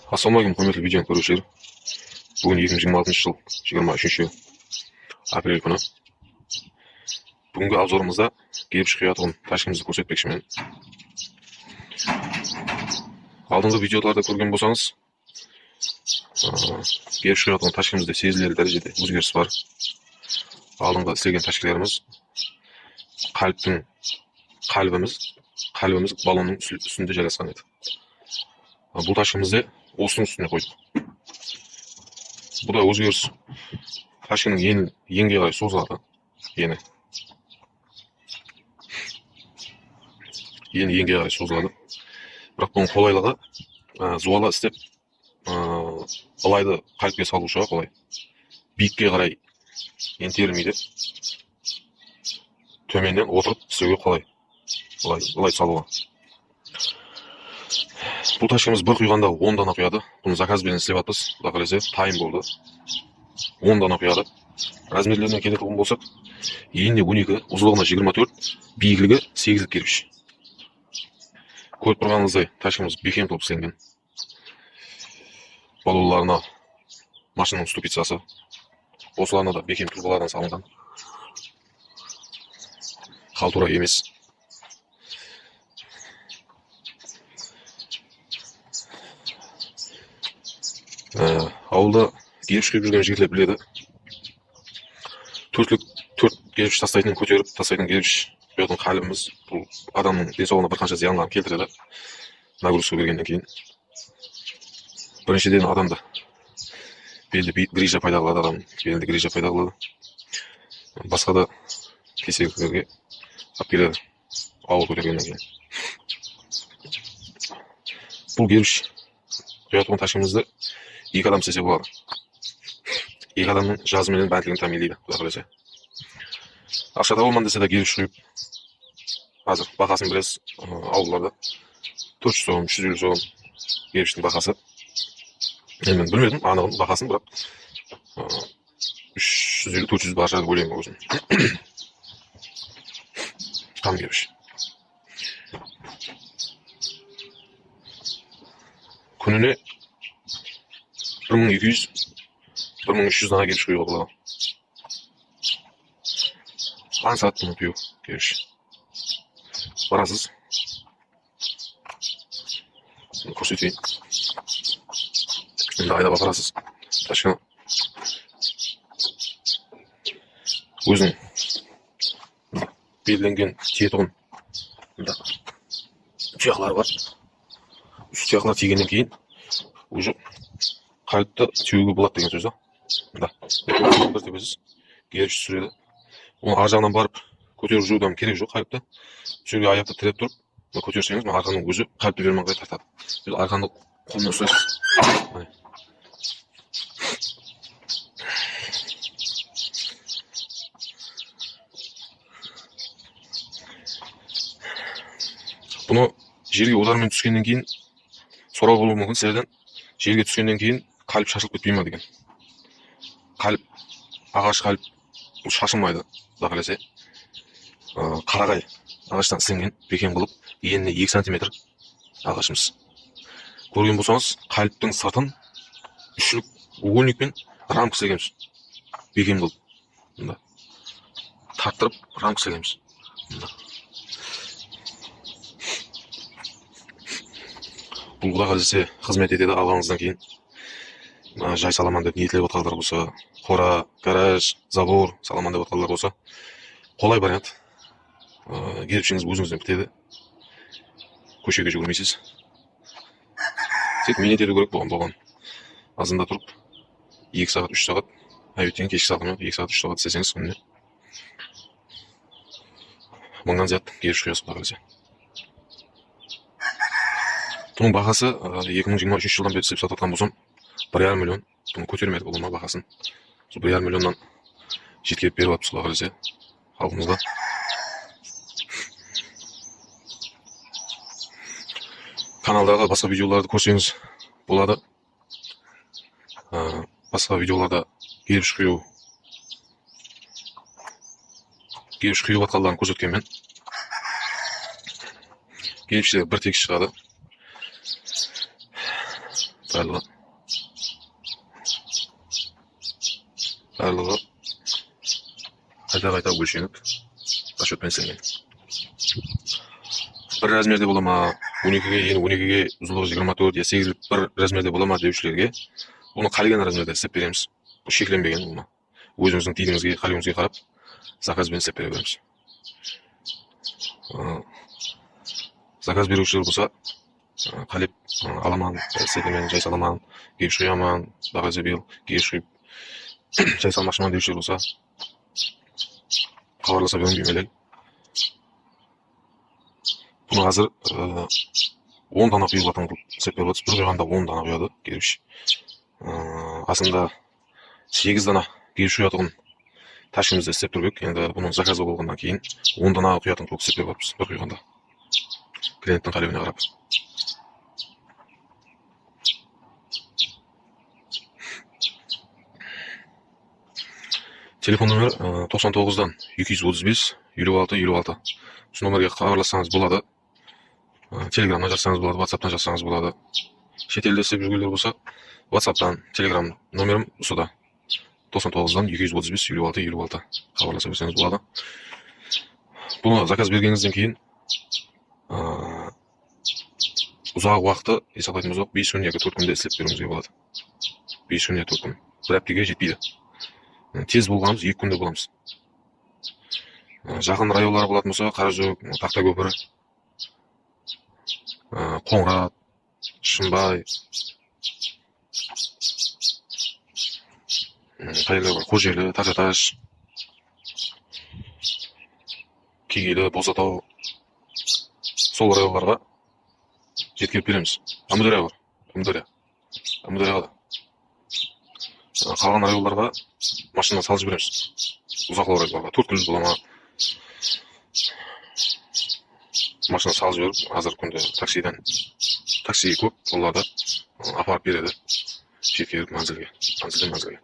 Ассалаумағалейкум, құрметті видео көрушілер. Бүгін 2026 жыл 23 апрель күні. Бүгінгі обзорымызда келіп шығатын ташкентімізді көрсетпекшімін. Алдыңғы видеоларда көрген болсаңыз, келіп шығатын ташкентімізде сезілер дәрежеде өзгеріс бар. Алдыңғы істелген ташкелеріміз қалбіміз баллонның үстінде жайғасқан еді. Бұл ташкентімізде осының үстіне қойдық. Бұда өзгеріс ташкеннің енге қарай созылады. Енге қарай созылады. Бірақ бұның қолайлығы зуала істеп ылайды қалыпке салушыға қолай. Биікке қарай ентерілмейді. Төменнен отырып істеуге қолай. Ылай салуға. Бұл ташкеміз бір құйғанда 10 дана құяды. Бұны заказбен істеп атпыз. Құда қаласа тайм болды. 10 дана құяды. Размерлеріне келетін болсақ, еніне 12, ұзылығына 24, биіктігі 8 келгіш. Көріп тұрғаныңыздай ташкеміз бекем толып істелген. Балуларына машинаның ступицасы. Осыларына да бекем турбалардан салынған. Халтура емес. Ауылда келіп шығып жүрген жігітлер біледі. Төрт келгіш тастайтын, көтеріп тастайтын келгіш бұятын қалыбымыз. Бұл адамның денсаулығына бір қанша зиянларын келтіреді. Нагрузка бергеннен кейін. Біріншіден адамда белді грижа пайда қылады, адамның белінде грижа пайда қылады. Басқа да кеселдіктерге алып келеді, ауыр көтергеннен кейін. Бұл келгіш құятын ташкемізді 2 адам істесе болады. 2 адамның жазыменен бәнділігін тәмелейді. Ақша табылман десе де келгіш құйып. Қазір бағасын білесіз, ауылlarda 400 сом, 350 сом келгіштің бағасы. Мен білмедім анығын бағасын, бірақ 350-400 бар жағы ойлаймын өзім. Там келгіш. Күніне 1200-1300 дана келгіш құюға болады. Аң сағат бұны құю келгіш. Барасыз. Көрсетейін. Енді айдап апарасыз. Ташкент. Өзінің белгіленген тетығын тұяқлары бар. Үш тұяқлар тигеннен кейін уже қалыпты түйеуге болады деген сөз. Бір тепесіз келгіш түсіреді. Оны ар жағынан барып көтеріп жүрудің керек жоқ қалыпты. Сөйге аяқты тіреп тұрып, көтерсеңіз, арқаның өзі қалыпты бермен қарай тартады. Арқаны қолмен ұстайсыз. Бұны жерге удармен түскеннен кейін сорау болуы мүмкін. Себебін жерге түскеннен кейін қалып шашылып кетпей ме деген. Қалып, ағаш қалып шашылмайды. Құда қаласа қарағай ағаштан істелген, бекем қылып, еніне 2 сантиметр ағашымыз. Көрген болсаңыз, қалыптың сыртын үшілік угольникпен рамка істегенбіз. Бекем қылып. Тарттырып рамка істегенбіз. Бұл құда қаласа қызмет етеді алғаныңыздан кейін. Жай саламан деп ниетлеп отқандар болса, қора, гараж, забор саламан деп отқандар болса, қолай вариант. Келіпшіңіз өзіңізден бітеді. Көшеге жүгірмейсіз. Тек минет ету керек болған. Азында тұрып 2 сағат, 3 сағат, әйттен кешкі сағат 2 сағат, 3 сағат істесеңіз күніне 1000-нан зият келіп шығасыз құда қаласа. Бұның бағасы 2023 жылдан бері істеп сатып жатқан болсам 1,5 миллион. Бұны көтермеді болма бағасын. 1,5 миллионнан жеткеріп беріп атпыз құда қаласа халқымызға. Каналдағы басқа видеоларды көрсеңіз болады. Басқа видеоларда келгіш құйып атқандарын көрсеткенмен. Келгіштер бір текіс шығады. барлығы қайта өлшеніп расчетпен істелген. Bir razmerде бола ма, 12-ге, енді 12-ге ұзындығы 24, 8 бір размерде бола ма деушілерге бұны қалған размерде істеп береміз. Бұл шекленбеген бұл. Өзіңіздің тиіміңізге, қалуыңызға қарап заказбен істеп бере береміз. Заказ берушілер болса, қалеп аламан, істетемен, жай саламан, кейіп шұяман, баға зебел, кейіп шұйып, жай салмақшыман деушілер болса, хабарласа беруін беймелей. Бұны қазір 10 дана құйып атын қылып істеп беріп отырсыз. Бір құйғанда 10 дана құяды келуші. Асында 8 дана келуші ұятығын ташкемізде істеп тұрбек. Енді бұның заказы болғаннан кейін 10 дана құятын қылып істеп беріп отырмыз. Бір құйғанда клиенттің қалауына қарап. Телефон номер 99-дан 235 56 56. Осы номерге хабарлассаңыз болады. Телеграмнан жазсаңыз болады, WhatsApp-тан жазсаңыз болады. Шетелде істеп жүргендер болса, WhatsApp-тан, Telegram номерім осыда. 99-дан 235 56 56. Хабарласа берсеңіз болады. Бұны заказ бергеніңізден кейін ұзақ уақытты есептайтын болсақ 5 күн яки 4 күнде істеп беруіңізге болады. 5 күн яки 4 күн. Бір аптеге жетпейді. Тез болғанымыз 2 күнде боламыз. Жақын районлар болатын болса, Қаражөк, Тақтакөпір, Қоңырат, Шымбай, Қожелі, Тажаташ, Кегейлі, Босатау, сол районларға жеткізіп береміз. Әмудәрия бар, Әмудәрияға да. Қалған районларға машина салып жібереміз. Ұзақлау районларға 4 күн бола ма, машина салып жіберіп, азыр күнде такси көп, оларды апарып береді. Жеткізіп манзилден манзилге.